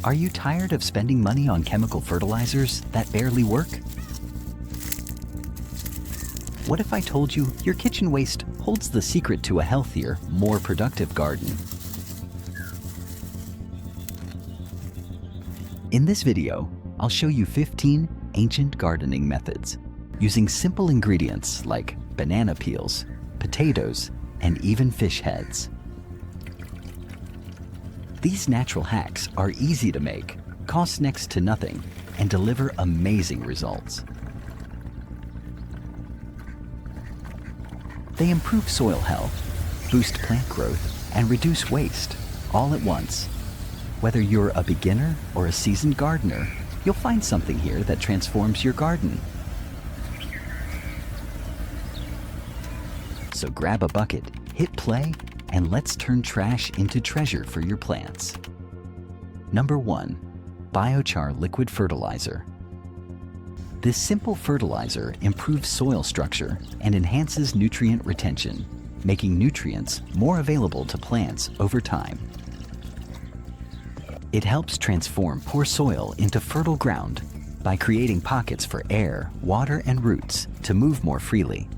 Are you tired of spending money on chemical fertilizers that barely work? What if I told you your kitchen waste holds the secret to a healthier, more productive garden? In this video, I'll show you 15 ancient gardening methods using simple ingredients like banana peels, potatoes, and even fish heads. These natural hacks are easy to make, cost next to nothing, and deliver amazing results. They improve soil health, boost plant growth, and reduce waste, all at once. Whether you're a beginner or a seasoned gardener, you'll find something here that transforms your garden. So grab a bucket, hit play, and let's turn trash into treasure for your plants. Number 1. Biochar liquid fertilizer. This simple fertilizer improves soil structure and enhances nutrient retention, making nutrients more available to plants over time. It helps transform poor soil into fertile ground by creating pockets for air, water, and roots to move more freely.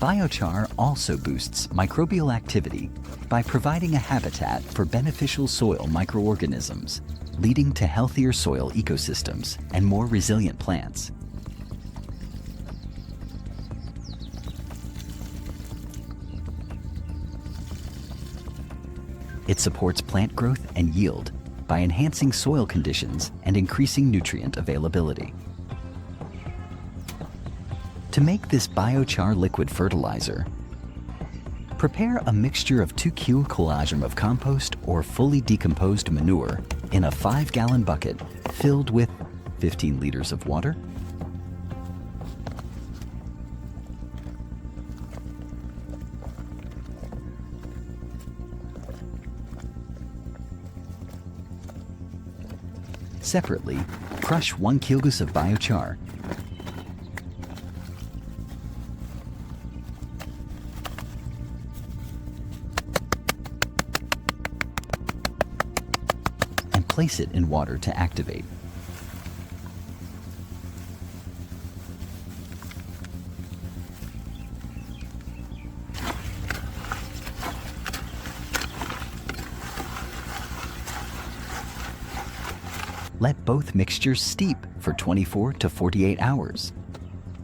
Biochar also boosts microbial activity by providing a habitat for beneficial soil microorganisms, leading to healthier soil ecosystems and more resilient plants. It supports plant growth and yield by enhancing soil conditions and increasing nutrient availability. To make this biochar liquid fertilizer, prepare a mixture of 2 kilograms of compost or fully decomposed manure in a 5-gallon bucket filled with 15 liters of water, separately, crush 1 kilogram of biochar and place it in water to activate. Let both mixtures steep for 24 to 48 hours.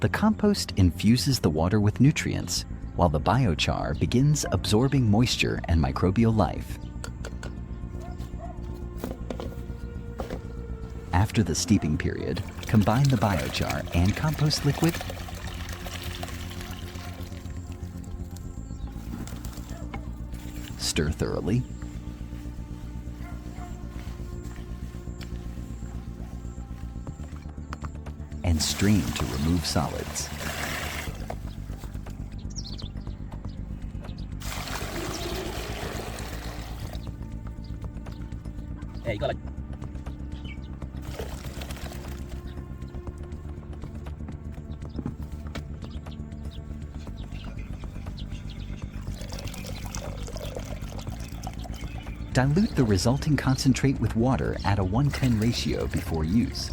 The compost infuses the water with nutrients, while the biochar begins absorbing moisture and microbial life. After the steeping period, combine the biochar and compost liquid stir thoroughly, and strain to remove solids. Yeah, you got like. Dilute the resulting concentrate with water at a 1:10 ratio before use.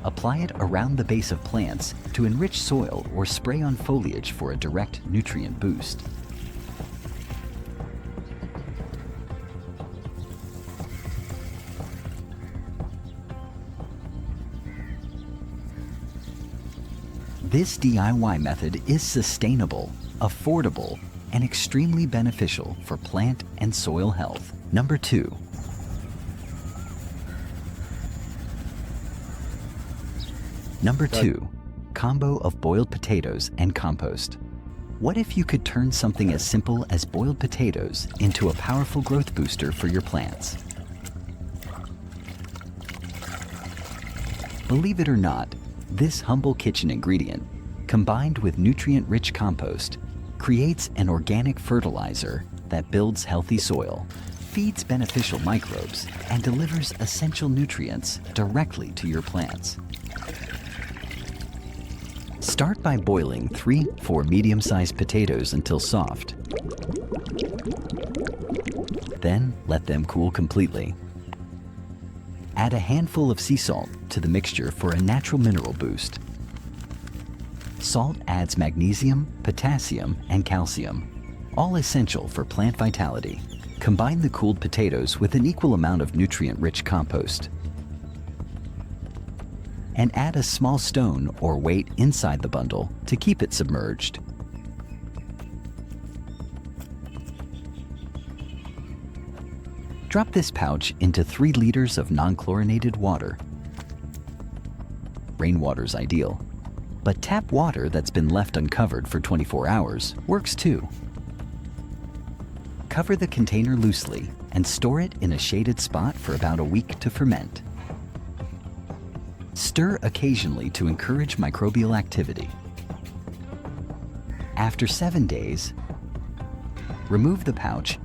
Apply it around the base of plants to enrich soil or spray on foliage for a direct nutrient boost. This DIY method is sustainable, affordable, and extremely beneficial for plant and soil health. Number 2. Number 2, combo of boiled potatoes and compost. What if you could turn something as simple as boiled potatoes into a powerful growth booster for your plants? Believe it or not, this humble kitchen ingredient, combined with nutrient-rich compost, creates an organic fertilizer that builds healthy soil, feeds beneficial microbes, and delivers essential nutrients directly to your plants. Start by boiling 3-4 medium-sized potatoes until soft. Then let them cool completely. Add a handful of sea salt to the mixture for a natural mineral boost. Salt adds magnesium, potassium, and calcium, all essential for plant vitality. Combine the cooled potatoes with an equal amount of nutrient-rich compost. And add a small stone or weight inside the bundle to keep it submerged. Drop this pouch into 3 liters of non-chlorinated water. Rainwater's ideal, but tap water that's been left uncovered for 24 hours works too. Cover the container loosely and store it in a shaded spot for about a week to ferment. Stir occasionally to encourage microbial activity. After 7 days, remove the pouch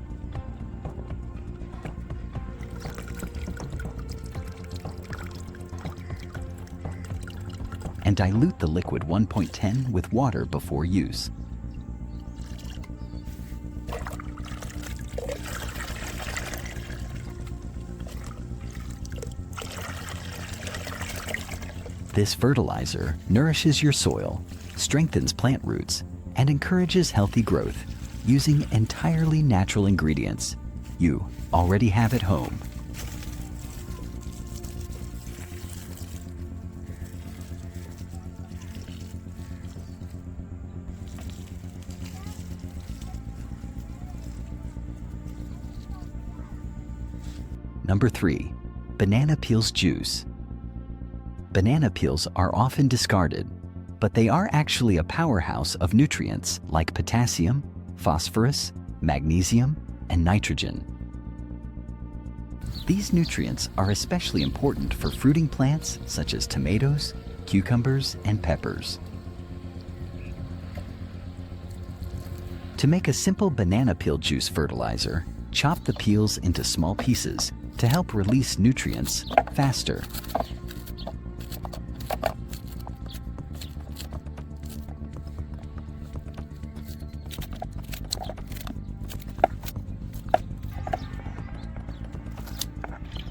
and dilute the liquid 1.10 with water before use. This fertilizer nourishes your soil, strengthens plant roots, and encourages healthy growth using entirely natural ingredients you already have at home. Number 3, banana peels juice. Banana peels are often discarded, but they are actually a powerhouse of nutrients like potassium, phosphorus, magnesium, and nitrogen. These nutrients are especially important for fruiting plants such as tomatoes, cucumbers, and peppers. To make a simple banana peel juice fertilizer, chop the peels into small pieces to help release nutrients faster.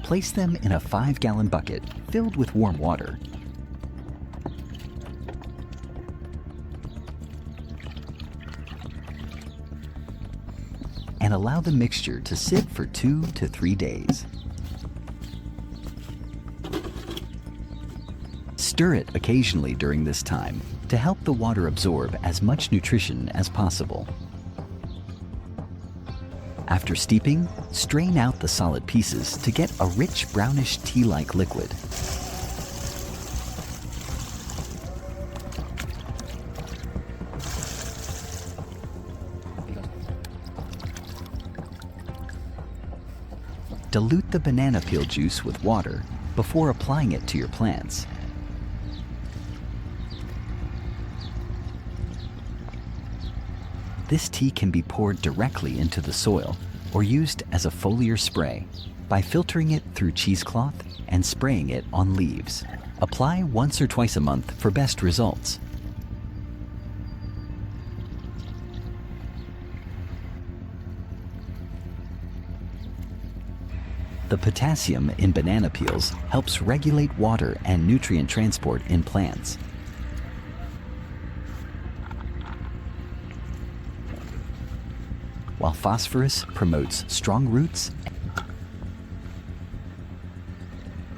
Place them in a 5-gallon bucket filled with warm water. And allow the mixture to sit for 2 to 3 days. Stir it occasionally during this time to help the water absorb as much nutrition as possible. After steeping, strain out the solid pieces to get a rich brownish tea-like liquid. Dilute the banana peel juice with water before applying it to your plants. This tea can be poured directly into the soil or used as a foliar spray by filtering it through cheesecloth and spraying it on leaves. Apply once or twice a month for best results. The potassium in banana peels helps regulate water and nutrient transport in plants. While phosphorus promotes strong roots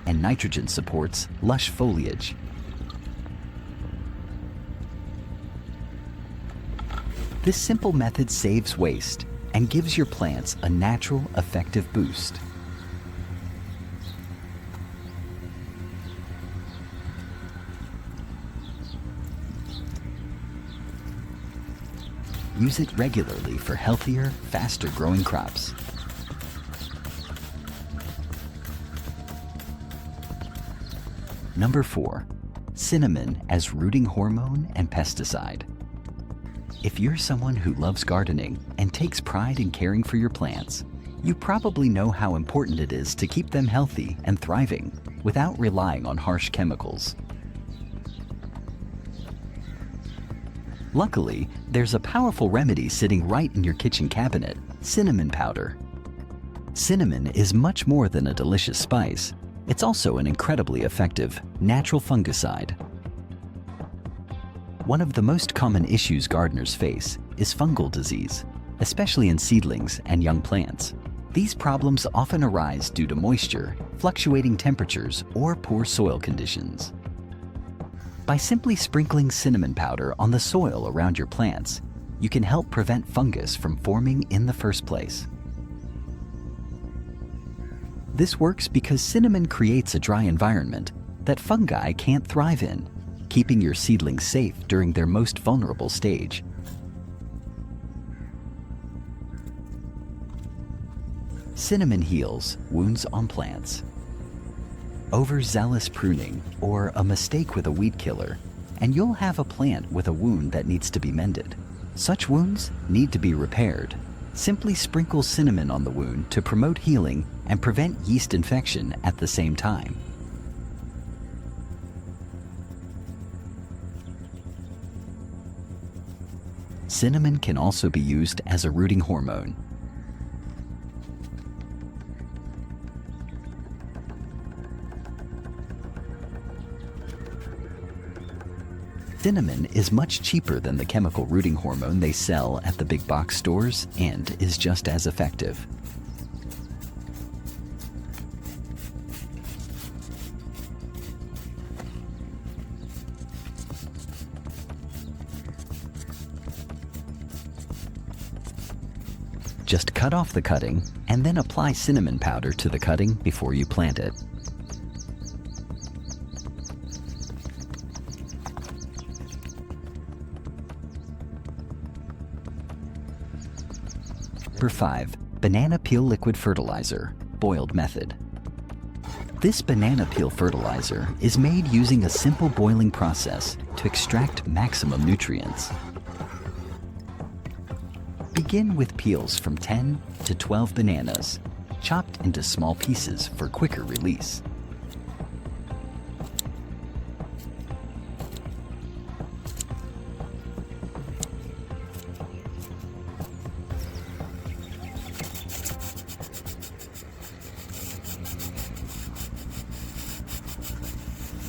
and nitrogen supports lush foliage. This simple method saves waste and gives your plants a natural, effective boost. Use it regularly for healthier, faster-growing crops. Number 4, cinnamon as rooting hormone and pesticide. If you're someone who loves gardening and takes pride in caring for your plants, you probably know how important it is to keep them healthy and thriving without relying on harsh chemicals. Luckily, there's a powerful remedy sitting right in your kitchen cabinet: cinnamon powder. Cinnamon is much more than a delicious spice. It's also an incredibly effective natural fungicide. One of the most common issues gardeners face is fungal disease, especially in seedlings and young plants. These problems often arise due to moisture, fluctuating temperatures, or poor soil conditions. By simply sprinkling cinnamon powder on the soil around your plants, you can help prevent fungus from forming in the first place. This works because cinnamon creates a dry environment that fungi can't thrive in, keeping your seedlings safe during their most vulnerable stage. Cinnamon heals wounds on plants. Overzealous pruning or a mistake with a weed killer, and you'll have a plant with a wound that needs to be mended. Such wounds need to be repaired. Simply sprinkle cinnamon on the wound to promote healing and prevent yeast infection at the same time. Cinnamon can also be used as a rooting hormone. Cinnamon is much cheaper than the chemical rooting hormone they sell at the big box stores and is just as effective. Just cut off the cutting and then apply cinnamon powder to the cutting before you plant it. Number 5. Banana peel liquid fertilizer, boiled method. This banana peel fertilizer is made using a simple boiling process to extract maximum nutrients. Begin with peels from 10 to 12 bananas, chopped into small pieces for quicker release.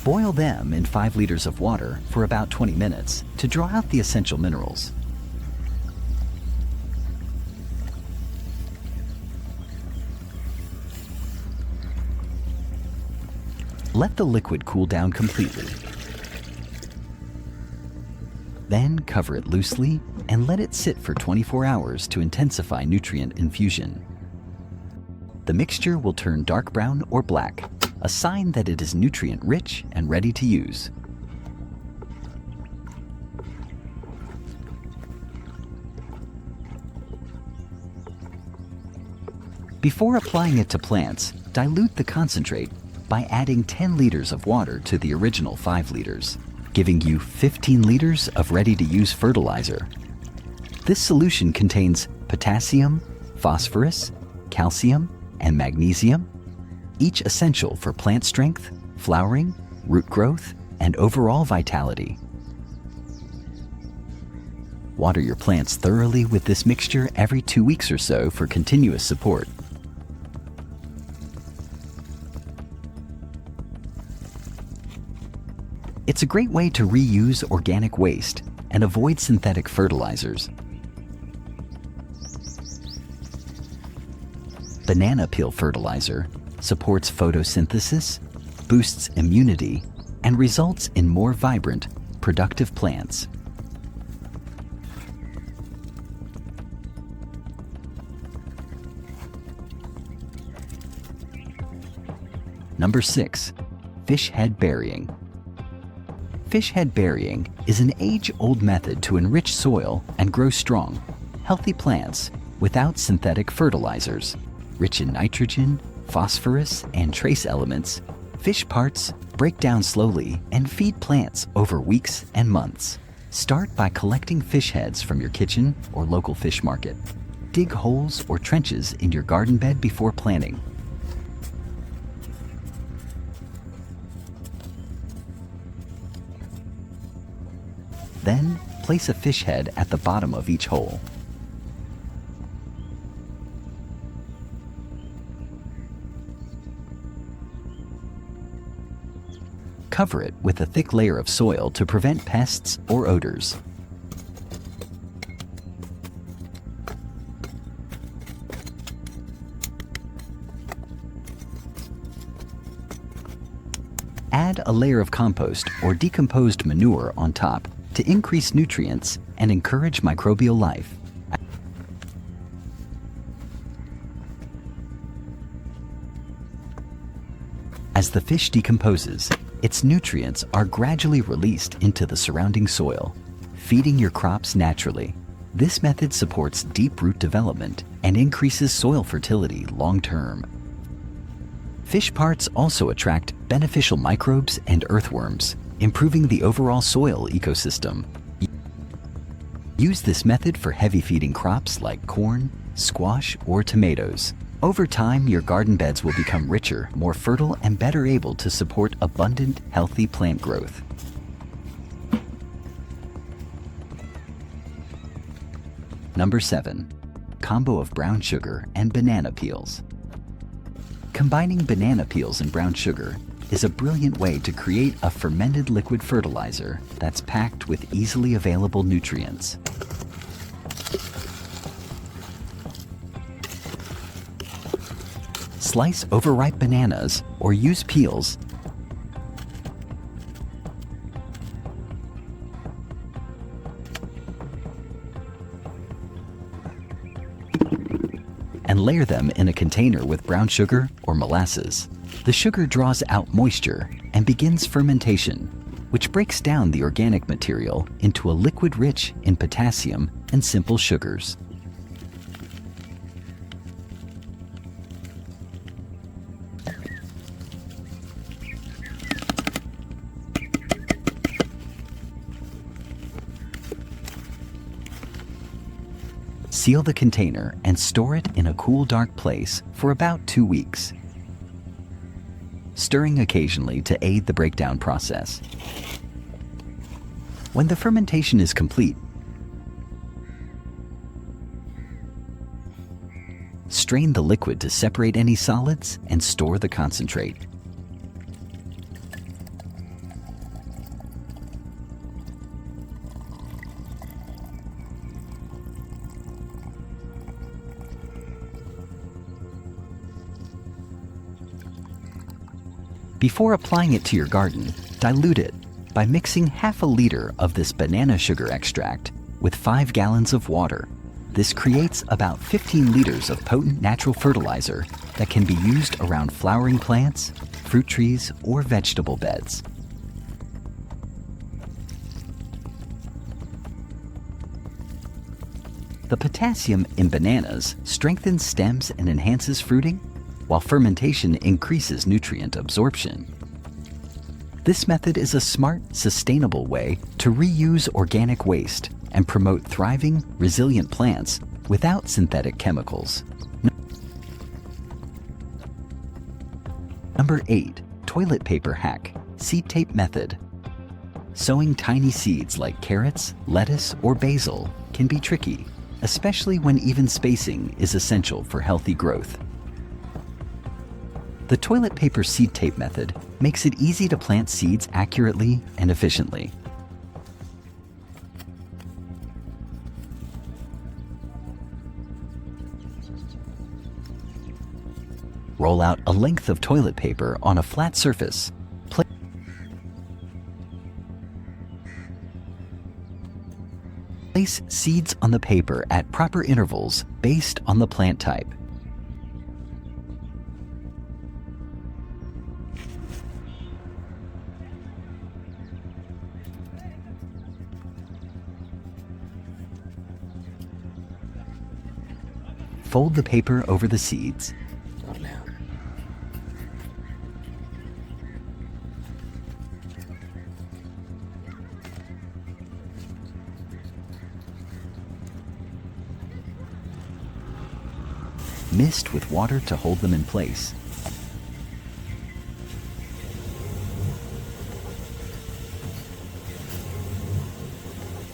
Boil them in 5 liters of water for about 20 minutes to draw out the essential minerals. Let the liquid cool down completely. Then cover it loosely and let it sit for 24 hours to intensify nutrient infusion. The mixture will turn dark brown or black, a sign that it is nutrient-rich and ready to use. Before applying it to plants, dilute the concentrate by adding 10 liters of water to the original 5 liters, giving you 15 liters of ready-to-use fertilizer. This solution contains potassium, phosphorus, calcium, and magnesium, each essential for plant strength, flowering, root growth, and overall vitality. Water your plants thoroughly with this mixture every 2 weeks or so for continuous support. It's a great way to reuse organic waste and avoid synthetic fertilizers. Banana peel fertilizer supports photosynthesis, boosts immunity, and results in more vibrant, productive plants. Number 6. Fish head burying. Fish head burying is an age-old method to enrich soil and grow strong, healthy plants without synthetic fertilizers. Rich in nitrogen, phosphorus, and trace elements, fish parts break down slowly and feed plants over weeks and months. Start by collecting fish heads from your kitchen or local fish market. Dig holes or trenches in your garden bed before planting. Then, place a fish head at the bottom of each hole. Cover it with a thick layer of soil to prevent pests or odors. Add a layer of compost or decomposed manure on top to increase nutrients and encourage microbial life. As the fish decomposes, its nutrients are gradually released into the surrounding soil, feeding your crops naturally. This method supports deep root development and increases soil fertility long term. Fish parts also attract beneficial microbes and earthworms, improving the overall soil ecosystem. Use this method for heavy feeding crops like corn, squash, or tomatoes. Over time, your garden beds will become richer, more fertile, and better able to support abundant, healthy plant growth. Number 7. Combo of brown sugar and banana peels. Combining banana peels and brown sugar is a brilliant way to create a fermented liquid fertilizer that's packed with easily available nutrients. Slice overripe bananas or use peels and layer them in a container with brown sugar or molasses. The sugar draws out moisture and begins fermentation, which breaks down the organic material into a liquid rich in potassium and simple sugars. Seal the container and store it in a cool, dark place for about 2 weeks, stirring occasionally to aid the breakdown process. When the fermentation is complete, strain the liquid to separate any solids and store the concentrate. Before applying it to your garden, dilute it by mixing half a liter of this banana sugar extract with 5 gallons of water. This creates about 15 liters of potent natural fertilizer that can be used around flowering plants, fruit trees, or vegetable beds. The potassium in bananas strengthens stems and enhances fruiting, while fermentation increases nutrient absorption. This method is a smart, sustainable way to reuse organic waste and promote thriving, resilient plants without synthetic chemicals. Number 8. Toilet paper hack, seed tape method. Sowing tiny seeds like carrots, lettuce, or basil can be tricky, especially when even spacing is essential for healthy growth. The toilet paper seed tape method makes it easy to plant seeds accurately and efficiently. Roll out a length of toilet paper on a flat surface. Place seeds on the paper at proper intervals based on the plant type. Fold the paper over the seeds. Mist with water to hold them in place.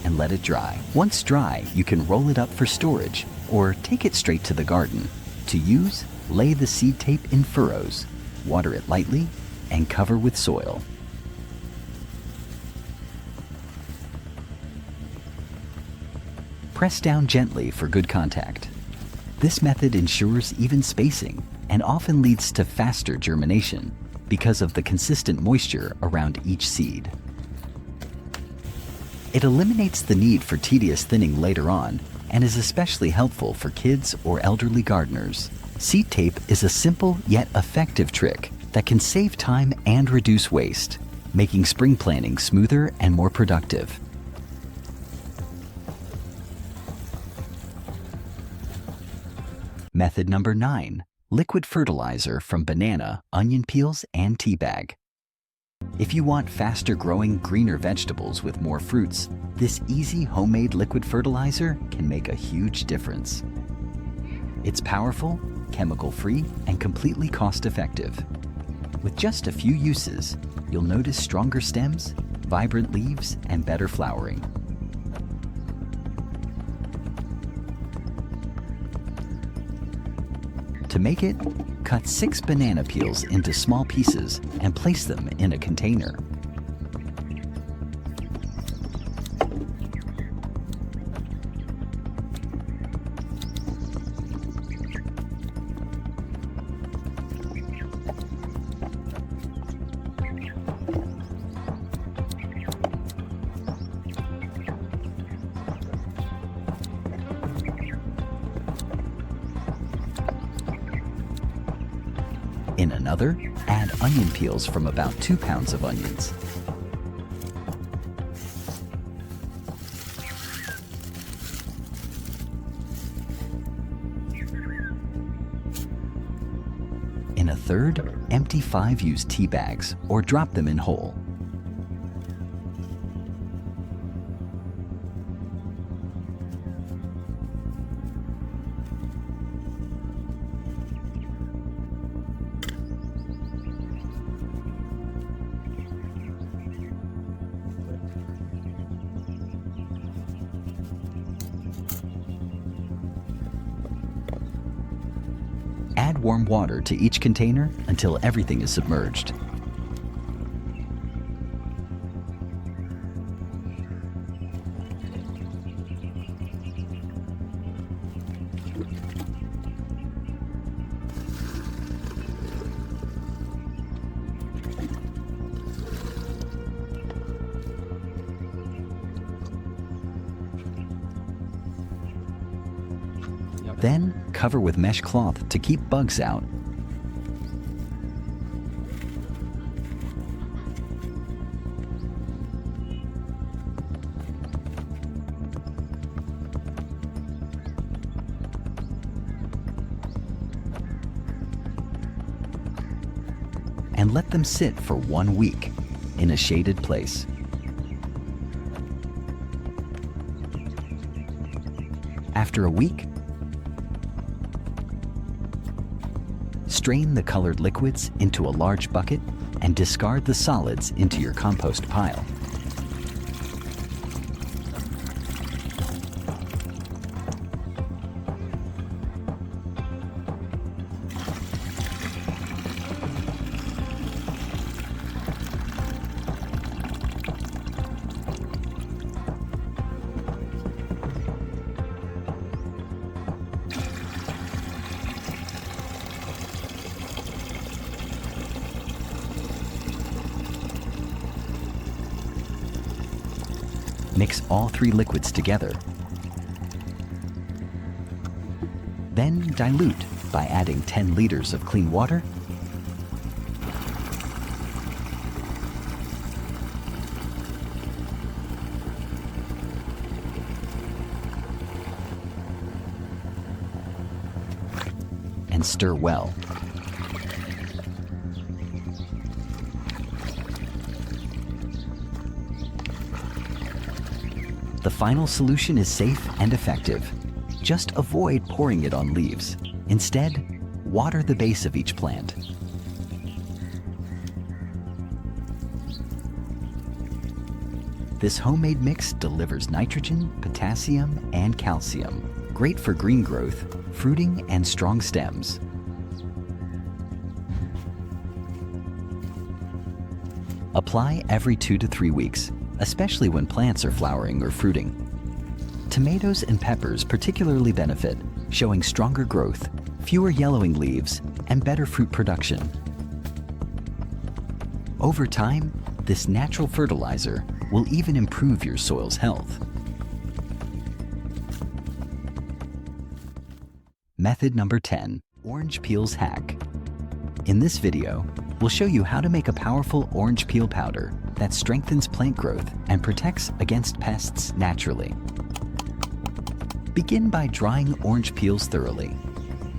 And and let it dry. Once dry, you can roll it up for storage or take it straight to the garden. To use, lay the seed tape in furrows, water it lightly, and cover with soil. Press down gently for good contact. This method ensures even spacing and often leads to faster germination because of the consistent moisture around each seed. It eliminates the need for tedious thinning later on and is especially helpful for kids or elderly gardeners. Seed tape is a simple yet effective trick that can save time and reduce waste, making spring planting smoother and more productive. Method number 9, liquid fertilizer from banana, onion peels, and tea bag. If you want faster growing, greener vegetables with more fruits, this easy homemade liquid fertilizer can make a huge difference. It's powerful, chemical-free, and completely cost-effective. With just a few uses, you'll notice stronger stems, vibrant leaves, and better flowering. To make it, cut 6 banana peels into small pieces and place them in a container. In another, add onion peels from about 2 pounds of onions. In a third, empty 5-use tea bags or drop them in whole. Add warm water to each container until everything is submerged. Then, cover with mesh cloth to keep bugs out. And let them sit for 1 week in a shaded place. After a week, strain the colored liquids into a large bucket and discard the solids into your compost pile. Mix all 3 liquids together. Then dilute by adding 10 liters of clean water, and stir well. The final solution is safe and effective. Just avoid pouring it on leaves. Instead, water the base of each plant. This homemade mix delivers nitrogen, potassium, and calcium, great for green growth, fruiting, and strong stems. Apply every 2 to 3 weeks, especially when plants are flowering or fruiting. Tomatoes and peppers particularly benefit, showing stronger growth, fewer yellowing leaves, and better fruit production. Over time, this natural fertilizer will even improve your soil's health. Method number 10, orange peels hack. In this video, we'll show you how to make a powerful orange peel powder that strengthens plant growth and protects against pests naturally. Begin by drying orange peels thoroughly,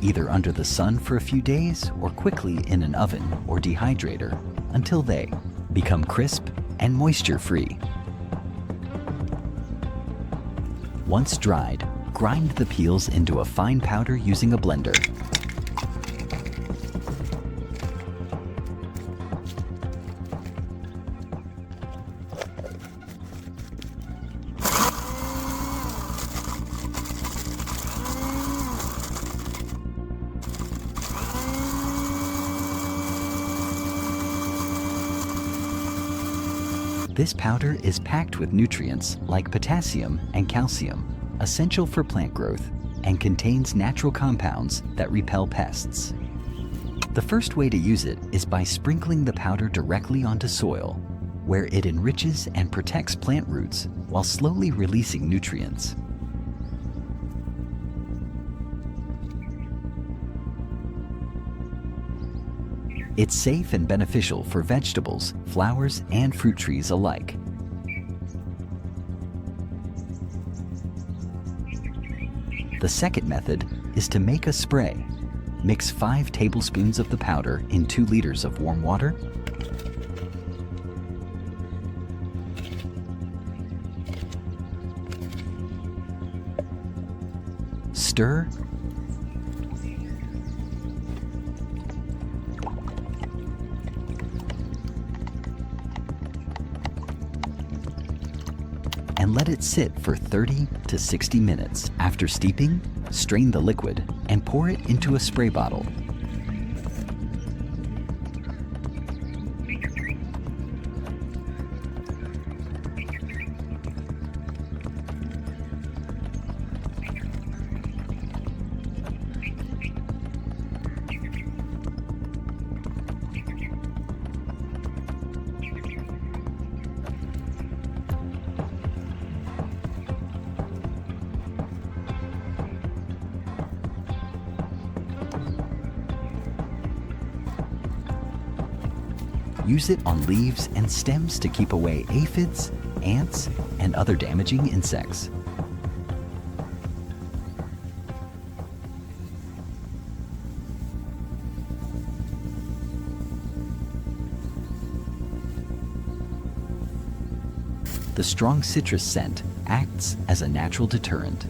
either under the sun for a few days or quickly in an oven or dehydrator until they become crisp and moisture-free. Once dried, grind the peels into a fine powder using a blender. This powder is packed with nutrients like potassium and calcium, essential for plant growth, and contains natural compounds that repel pests. The first way to use it is by sprinkling the powder directly onto soil, where it enriches and protects plant roots while slowly releasing nutrients. It's safe and beneficial for vegetables, flowers, and fruit trees alike. The second method is to make a spray. Mix 5 tablespoons of the powder in 2 liters of warm water. Stir. And let it sit for 30 to 60 minutes. After steeping, strain the liquid and pour it into a spray bottle. Use it on leaves and stems to keep away aphids, ants, and other damaging insects. The strong citrus scent acts as a natural deterrent.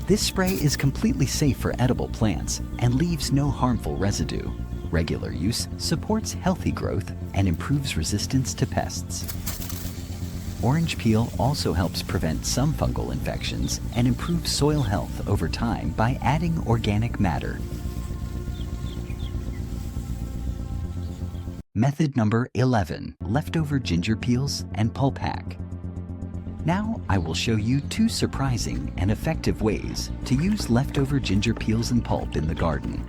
This spray is completely safe for edible plants and leaves no harmful residue. Regular use supports healthy growth and improves resistance to pests. Orange peel also helps prevent some fungal infections and improves soil health over time by adding organic matter. Method number 11, leftover ginger peels and pulp hack. Now I will show you 2 surprising and effective ways to use leftover ginger peels and pulp in the garden.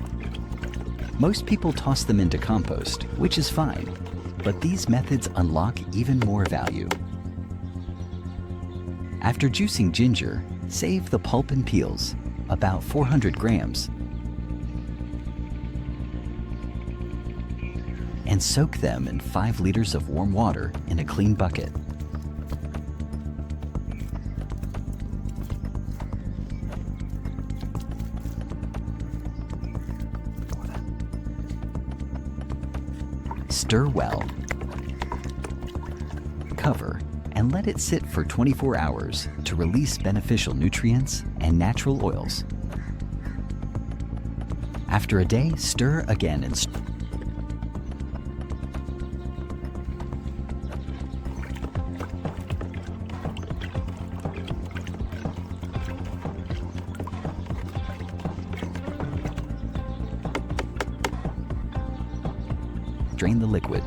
Most people toss them into compost, which is fine, but these methods unlock even more value. After juicing ginger, save the pulp and peels, about 400 grams, and soak them in 5 liters of warm water in a clean bucket. Stir well. Cover and let it sit for 24 hours to release beneficial nutrients and natural oils. After a day, stir again and drain the liquid.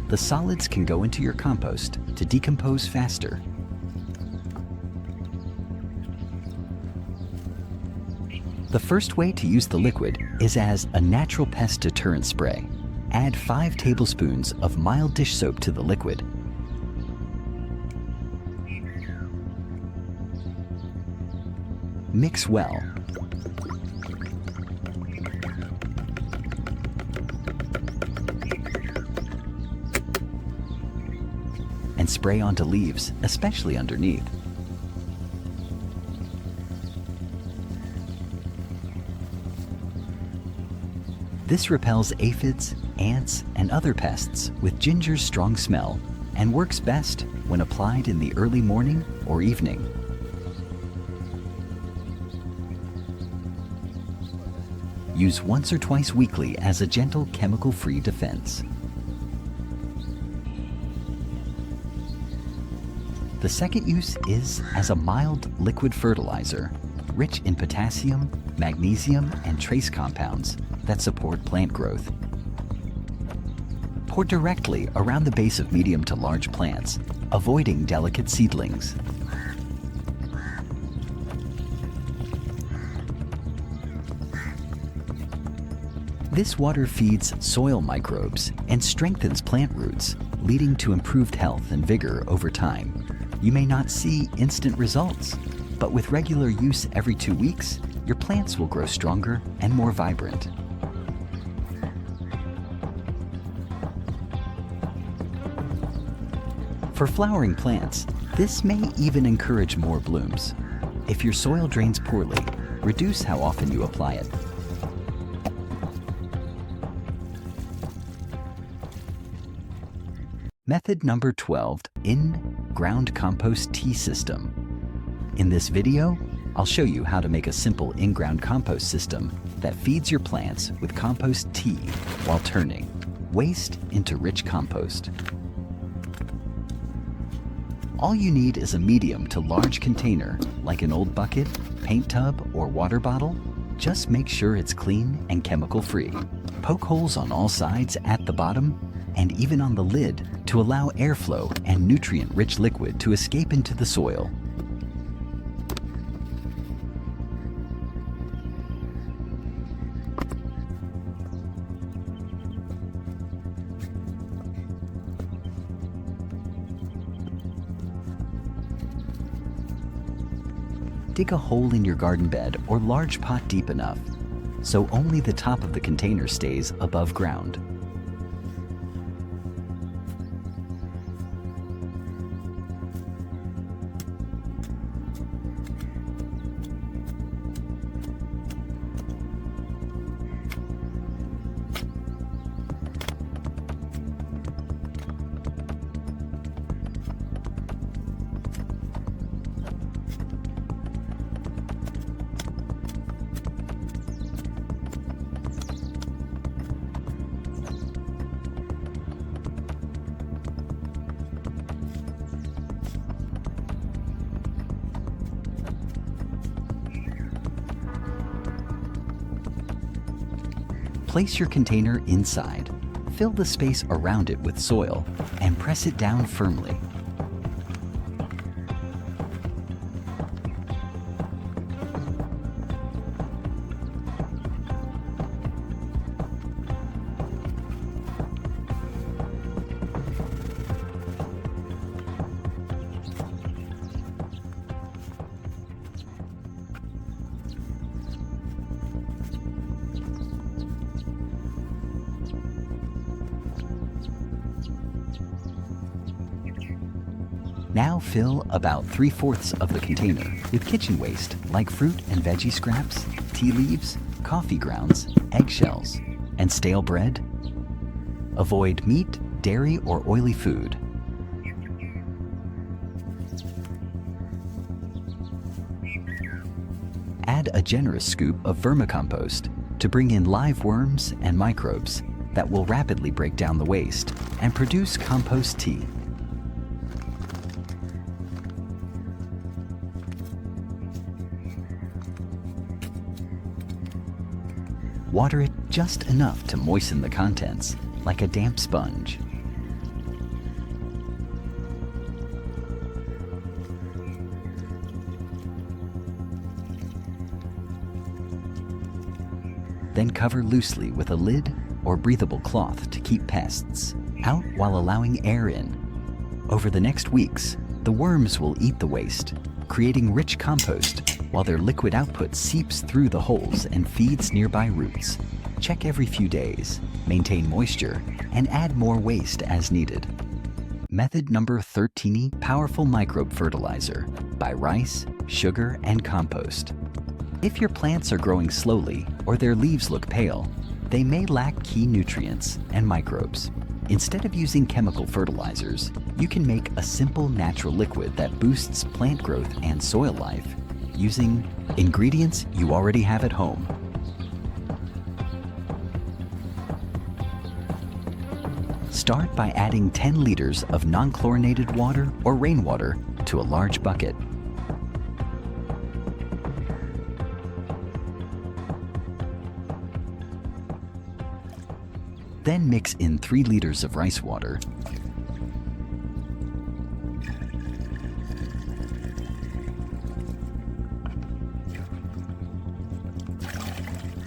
The solids can go into your compost to decompose faster. The first way to use the liquid is as a natural pest deterrent spray. Add 5 tablespoons of mild dish soap to the liquid. Mix well. And spray onto leaves, especially underneath. This repels aphids, ants, and other pests with ginger's strong smell and works best when applied in the early morning or evening. Use once or twice weekly as a gentle chemical-free defense. The second use is as a mild liquid fertilizer, rich in potassium, magnesium, and trace compounds that support plant growth. Pour directly around the base of medium to large plants, avoiding delicate seedlings. This water feeds soil microbes and strengthens plant roots, leading to improved health and vigor over time. You may not see instant results, but with regular use every 2 weeks, your plants will grow stronger and more vibrant. For flowering plants, this may even encourage more blooms. If your soil drains poorly, reduce how often you apply it. Method number 12, in-ground compost tea system. In this video, I'll show you how to make a simple in-ground compost system that feeds your plants with compost tea while turning waste into rich compost. All you need is a medium to large container, like an old bucket, paint tub, or water bottle. Just make sure it's clean and chemical-free. Poke holes on all sides at the bottom and even on the lid to allow airflow and nutrient-rich liquid to escape into the soil. Dig a hole in your garden bed or large pot deep enough, so only the top of the container stays above ground. Place your container inside. Fill the space around it with soil and press it down firmly. Now fill about 3/4 of the container with kitchen waste like fruit and veggie scraps, tea leaves, coffee grounds, eggshells, and stale bread. Avoid meat, dairy, or oily food. Add a generous scoop of vermicompost to bring in live worms and microbes that will rapidly break down the waste and produce compost tea. Water it just enough to moisten the contents, like a damp sponge. Then cover loosely with a lid or breathable cloth to keep pests out while allowing air in. Over the next weeks, the worms will eat the waste, creating rich compost while their liquid output seeps through the holes and feeds nearby roots. Check every few days, maintain moisture, and add more waste as needed. Method number 13: Powerful Microbe Fertilizer by Rice, Sugar, and Compost. If your plants are growing slowly or their leaves look pale, they may lack key nutrients and microbes. Instead of using chemical fertilizers, you can make a simple natural liquid that boosts plant growth and soil life using ingredients you already have at home. Start by adding 10 liters of non-chlorinated water or rainwater to a large bucket. Then mix in 3 liters of rice water,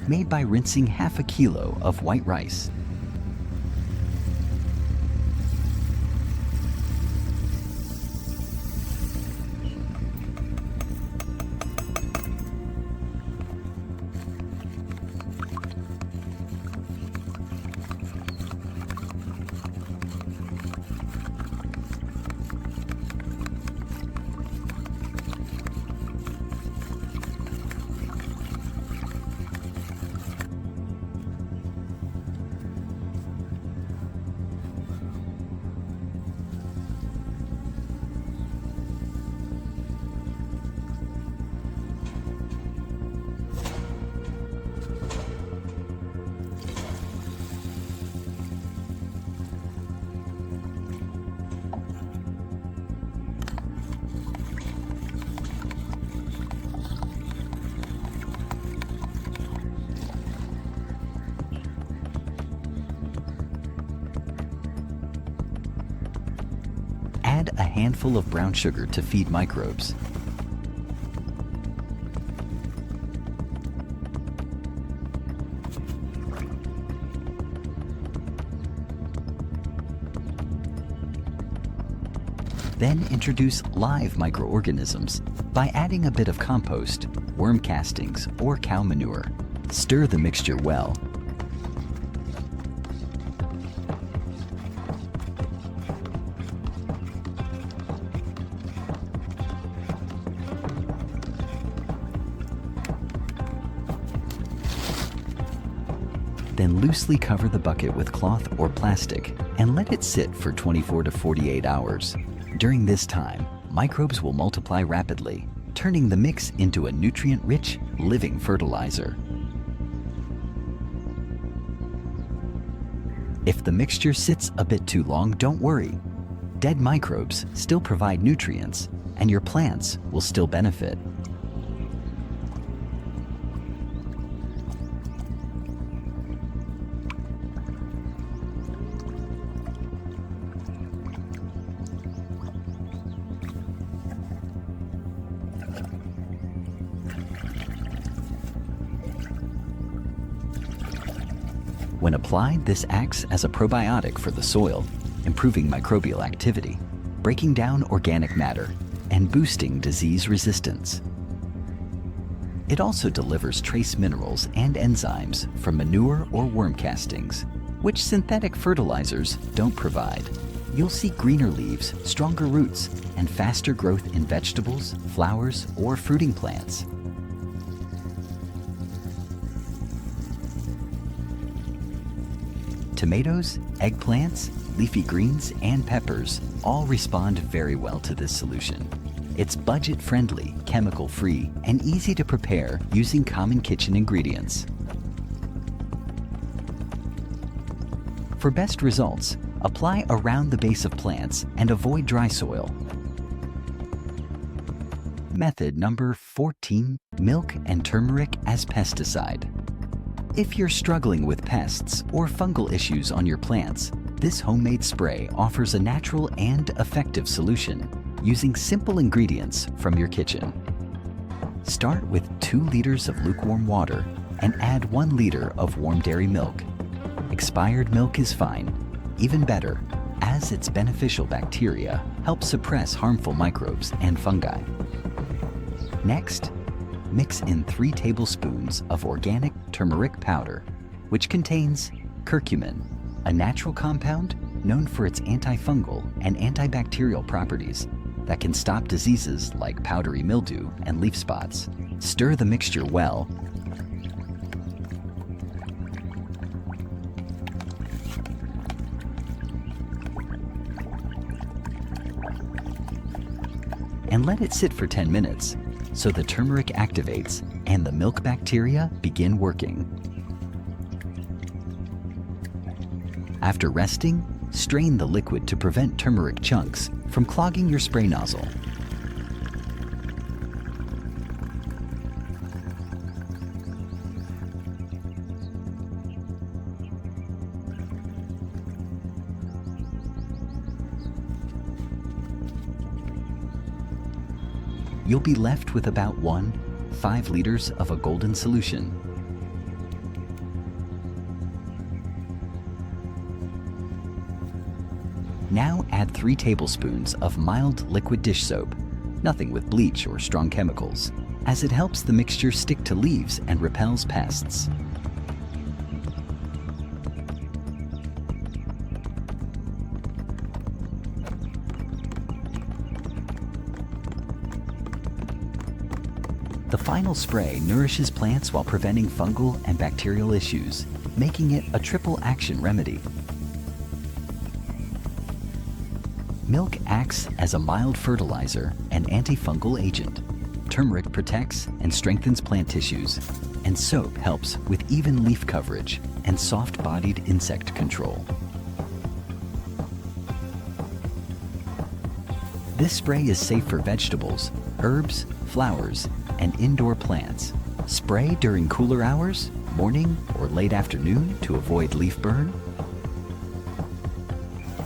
made by rinsing half a kilo of white rice. Add a handful of brown sugar to feed microbes. Then introduce live microorganisms by adding a bit of compost, worm castings, or cow manure. Stir the mixture well. Then loosely cover the bucket with cloth or plastic and let it sit for 24 to 48 hours. During this time, microbes will multiply rapidly, turning the mix into a nutrient-rich, living fertilizer. If the mixture sits a bit too long, don't worry. Dead microbes still provide nutrients, and your plants will still benefit. When applied, this acts as a probiotic for the soil, improving microbial activity, breaking down organic matter, and boosting disease resistance. It also delivers trace minerals and enzymes from manure or worm castings, which synthetic fertilizers don't provide. You'll see greener leaves, stronger roots, and faster growth in vegetables, flowers, or fruiting plants. Tomatoes, eggplants, leafy greens, and peppers all respond very well to this solution. It's budget-friendly, chemical-free, and easy to prepare using common kitchen ingredients. For best results, apply around the base of plants and avoid dry soil. Method number 14, milk and turmeric as pesticide. If you're struggling with pests or fungal issues on your plants, this homemade spray offers a natural and effective solution using simple ingredients from your kitchen. Start with 2 liters of lukewarm water and add 1 liter of warm dairy milk. Expired milk is fine, even better, as its beneficial bacteria help suppress harmful microbes and fungi. Next, mix in 3 tablespoons of organic turmeric powder, which contains curcumin, a natural compound known for its antifungal and antibacterial properties that can stop diseases like powdery mildew and leaf spots. Stir the mixture well and let it sit for 10 minutes so the turmeric activates and the milk bacteria begin working. After resting, strain the liquid to prevent turmeric chunks from clogging your spray nozzle. You'll be left with about 5 liters of a golden solution. Now add 3 tablespoons of mild liquid dish soap, nothing with bleach or strong chemicals, as it helps the mixture stick to leaves and repels pests. The final spray nourishes plants while preventing fungal and bacterial issues, making it a triple action remedy. Milk acts as a mild fertilizer and antifungal agent. Turmeric protects and strengthens plant tissues, and soap helps with even leaf coverage and soft-bodied insect control. This spray is safe for vegetables, herbs, flowers, and indoor plants. Spray during cooler hours, morning, or late afternoon to avoid leaf burn.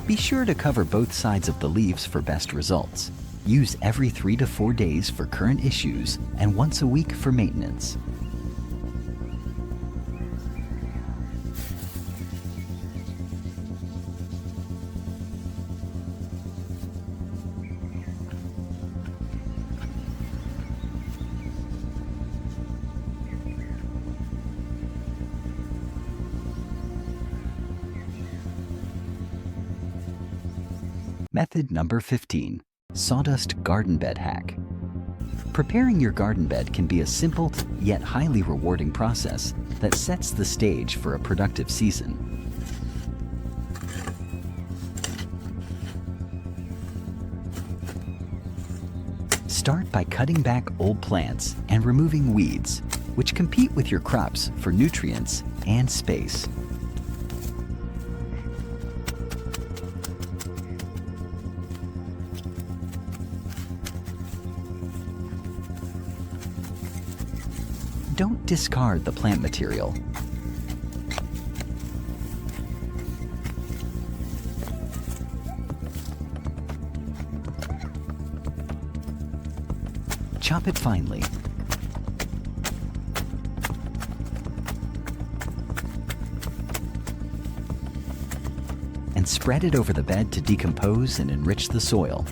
Be sure to cover both sides of the leaves for best results. Use every 3 to 4 days for current issues and once a week for maintenance. Method number 15, sawdust garden bed hack. Preparing your garden bed can be a simple yet highly rewarding process that sets the stage for a productive season. Start by cutting back old plants and removing weeds, which compete with your crops for nutrients and space. Don't discard the plant material. Chop it finely. And spread it over the bed to decompose and enrich the soil.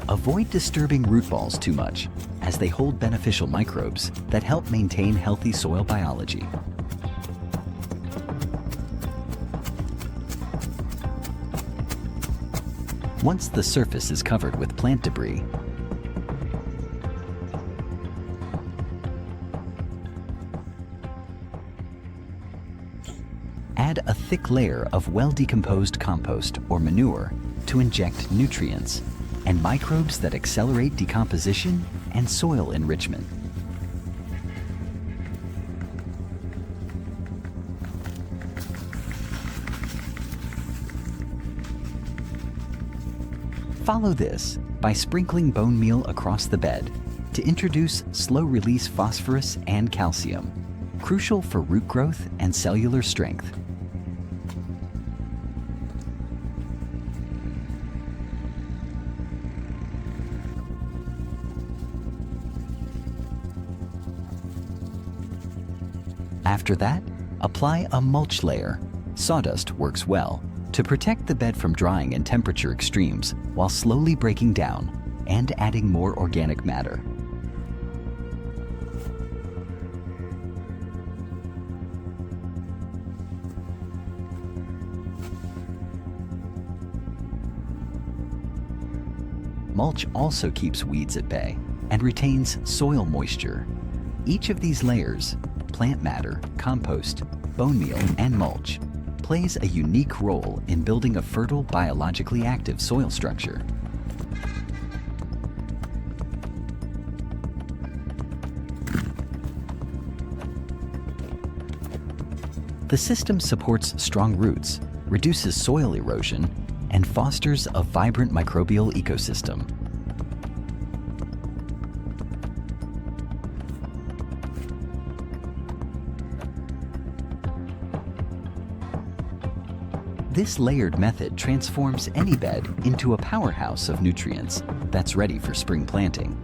Avoid disturbing root balls too much, as they hold beneficial microbes that help maintain healthy soil biology. Once the surface is covered with plant debris, add a thick layer of well-decomposed compost or manure to inject nutrients and microbes that accelerate decomposition and soil enrichment. Follow this by sprinkling bone meal across the bed to introduce slow-release phosphorus and calcium, crucial for root growth and cellular strength. After that, apply a mulch layer. Sawdust works well to protect the bed from drying and temperature extremes while slowly breaking down and adding more organic matter. Mulch also keeps weeds at bay and retains soil moisture. Each of these layers, plant matter, compost, bone meal, and mulch, plays a unique role in building a fertile, biologically active soil structure. The system supports strong roots, reduces soil erosion, and fosters a vibrant microbial ecosystem. This layered method transforms any bed into a powerhouse of nutrients that's ready for spring planting.